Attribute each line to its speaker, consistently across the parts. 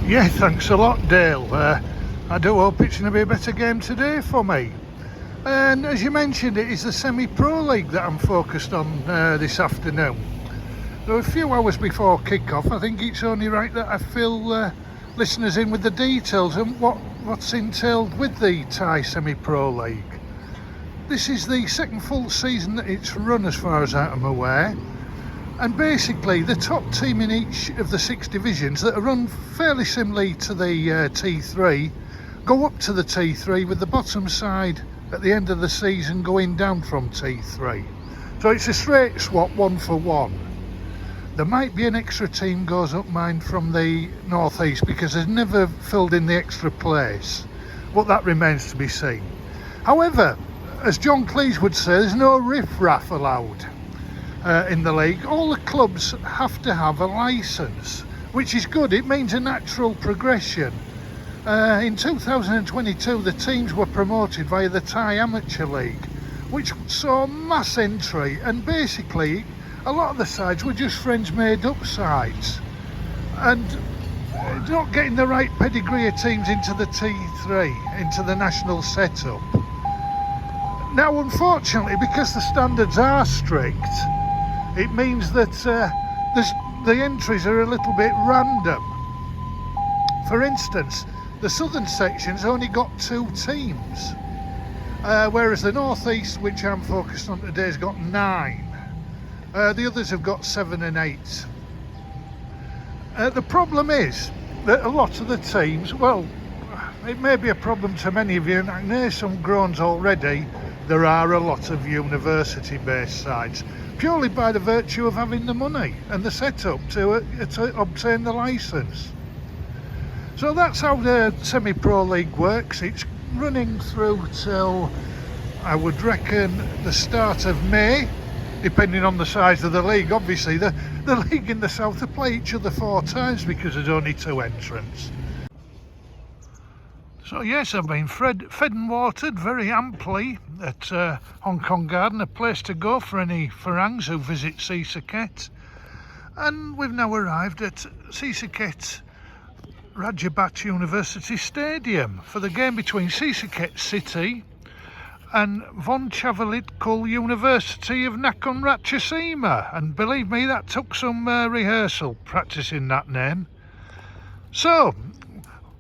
Speaker 1: Yeah, thanks a lot, Dale. I do hope it's going to be a better game today for me. And as you mentioned, it is the Semi-Pro League that I'm focused on this afternoon. Though a few hours before kick-off, I think it's only right that I fill listeners in with the details and what's entailed with the Thai Semi-Pro League. This is the second full season that it's run, as far as I'm aware. And basically, the top team in each of the 6 divisions that are run fairly similarly to the T3 go up to the T3, with the bottom side at the end of the season going down from T3. So it's a straight swap, 1 for 1. There might be an extra team goes up mine from the northeast because they've never filled in the extra place, but that remains to be seen. However, as John Cleese would say, there's no riff-raff allowed. In the league, all the clubs have to have a licence, which is good. It means a natural progression. In 2022, the teams were promoted via the Thai Amateur League, which saw mass entry, and basically a lot of the sides were just friends made up sides, and not getting the right pedigree of teams into the T3, into the national setup. Now, unfortunately, because the standards are strict, it means that the entries are a little bit random. For instance, the southern section's only got 2 teams, whereas the northeast, which I'm focused on today, has got 9. The others have got 7 and 8. The problem is that a lot of the teams, well, it may be a problem to many of you, and I can hear some groans already. There are a lot of university-based sides, purely by the virtue of having the money and the setup to obtain the licence. So that's how the Semi-Pro League works. It's running through till, I would reckon, the start of May, depending on the size of the league. Obviously, the league in the south will play each other 4 times because there's only 2 entrants. So yes, I've been fed and watered very amply at Hong Kong Garden, a place to go for any Farangs who visit Sisaket. And we've now arrived at Sisaket Rajabat University Stadium for the game between Sisaket City and Vongchavilitkul University of Nakhon Ratchasima. And believe me, that took some rehearsal practicing that name. So,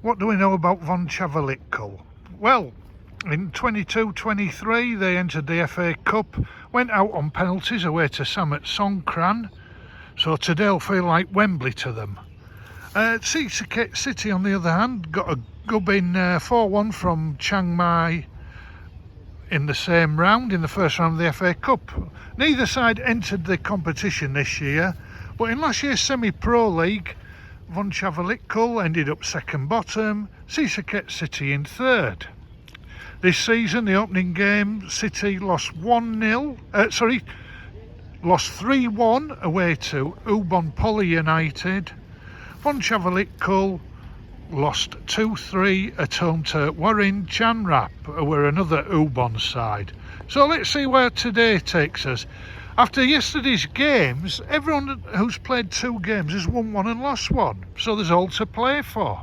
Speaker 1: what do we know about Vongchavilitkul? Well, in 22-23 they entered the FA Cup, went out on penalties away to Samut Songkran, so today will feel like Wembley to them. Sisaket City, on the other hand, got a gubbing 4-1 from Chiang Mai in the same round, in the first round of the FA Cup. Neither side entered the competition this year, but in last year's Semi-Pro League, Vongchavilitkul ended up second bottom, Sisaket City in third. This season, the opening game, City lost 3-1 away to Ubon Poly United. Vongchavilitkul lost 2-3 at home to Warin Chanrap, who were another Ubon side. So let's see where today takes us. After yesterday's games, everyone who's played 2 games has won 1 and lost 1, so there's all to play for.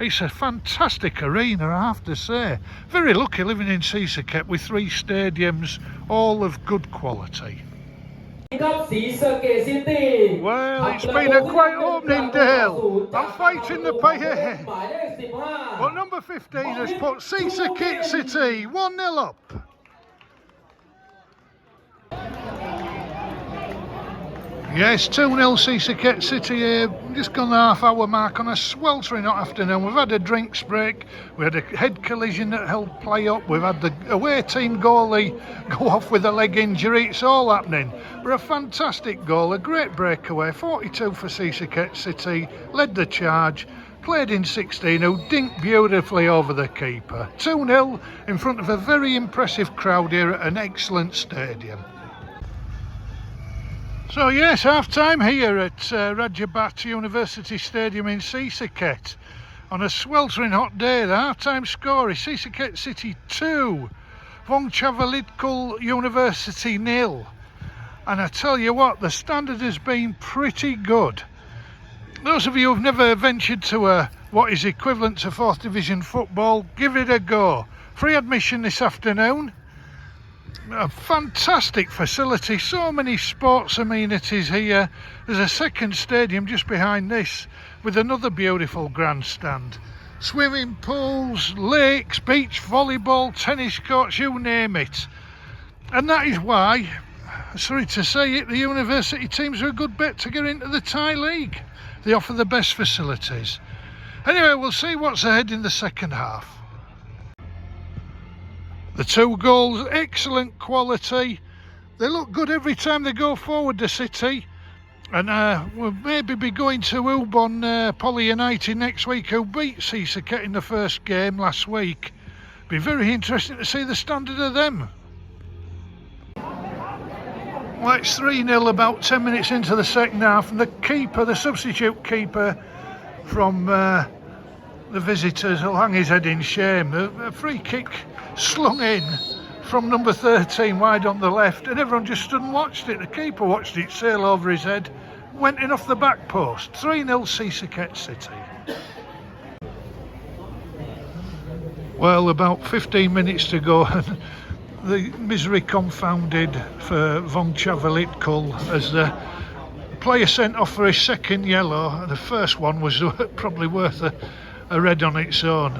Speaker 1: It's a fantastic arena, I have to say. Very lucky living in Sisaket with 3 stadiums, all of good quality. Well, it's been a great opening, Dale. I'm fighting the pace. But number 15 has put Sisaket City 1-0 up. Yes, 2-0 Sisaket City here, just gone the half-hour mark on a sweltering hot afternoon. We've had a drinks break, we had a head collision that held play up, we've had the away team goalie go off with a leg injury. It's all happening. But a fantastic goal, a great breakaway, 42 for Sisaket City, led the charge, played in 16, who dinked beautifully over the keeper. 2-0 in front of a very impressive crowd here at an excellent stadium. So yes, half-time here at Rajabat University Stadium in Sisaket. On a sweltering hot day, the half-time score is Sisaket City 2, Vongchavilitkul University 0. And I tell you what, the standard has been pretty good. Those of you who've never ventured to what is equivalent to 4th Division football, give it a go. Free admission this afternoon. A fantastic facility, so many sports amenities here. There's a second stadium just behind this with another beautiful grandstand. Swimming pools, lakes, beach volleyball, tennis courts, you name it. And that is why, sorry to say it, the university teams are a good bet to get into the Thai League. They offer the best facilities. Anyway, we'll see what's ahead in the second half. The 2 goals, excellent quality. They look good every time they go forward, the City. And we'll maybe be going to Ubon Poly United next week, who beat Sisaket in the first game last week. Be very interesting to see the standard of them. Well, it's 3-0 about 10 minutes into the second half, and the keeper, the substitute keeper from the visitors, will hang his head in shame. A free kick slung in from number 13 wide on the left, and everyone just stood and watched it. The keeper watched it sail over his head, went in off the back post. 3-0 Sisaket City. Well, about 15 minutes to go, and the misery confounded for Vongchavilitkul as the player sent off for his second yellow. The first one was probably worth a red on its own.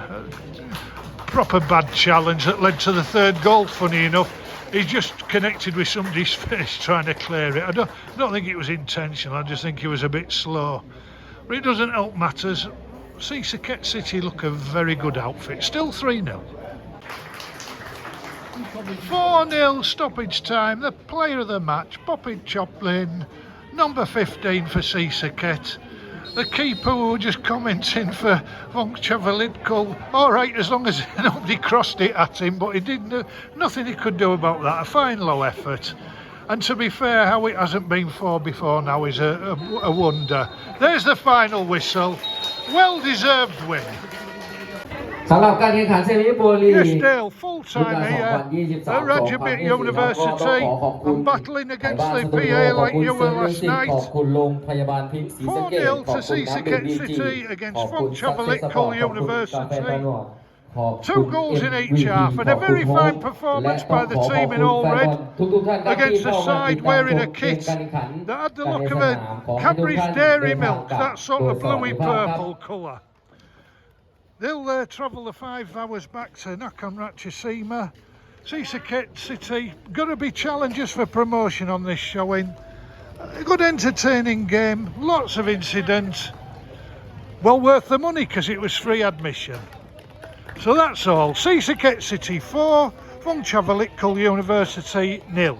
Speaker 1: Proper bad challenge that led to the third goal, funny enough. He just connected with somebody's face trying to clear it. I don't think it was intentional, I just think he was a bit slow. But it doesn't help matters. Sisaket City look a very good outfit. Still 3-0. 4-0 stoppage time. The player of the match, Poppy Choplin, number 15 for Sisaket. The keeper, who were just commenting for Vongchavilitkul, all right as long as nobody crossed it at him, but he didn't. Nothing he could do about that. A fine low effort. And to be fair, how it hasn't been for before now is a wonder. There's the final whistle. Well-deserved win. Yes, Dale, full-time here at Rajabit University. I'm battling against the PA like you were last night. 4-0 to Sisaket City against Vongchavilitkul University. 2 goals in each half, and a very fine performance by the team in all red against a side wearing a kit that had the look of a Cadbury's Dairy Milk, that sort of bluey purple colour. They'll travel the 5 hours back to Nakhon Ratchasima. Sisaket City got to be challengers for promotion on this showing. A good entertaining game, lots of incidents. Well worth the money because it was free admission. So that's all. Sisaket City 4, Vongchavilitkul University 0.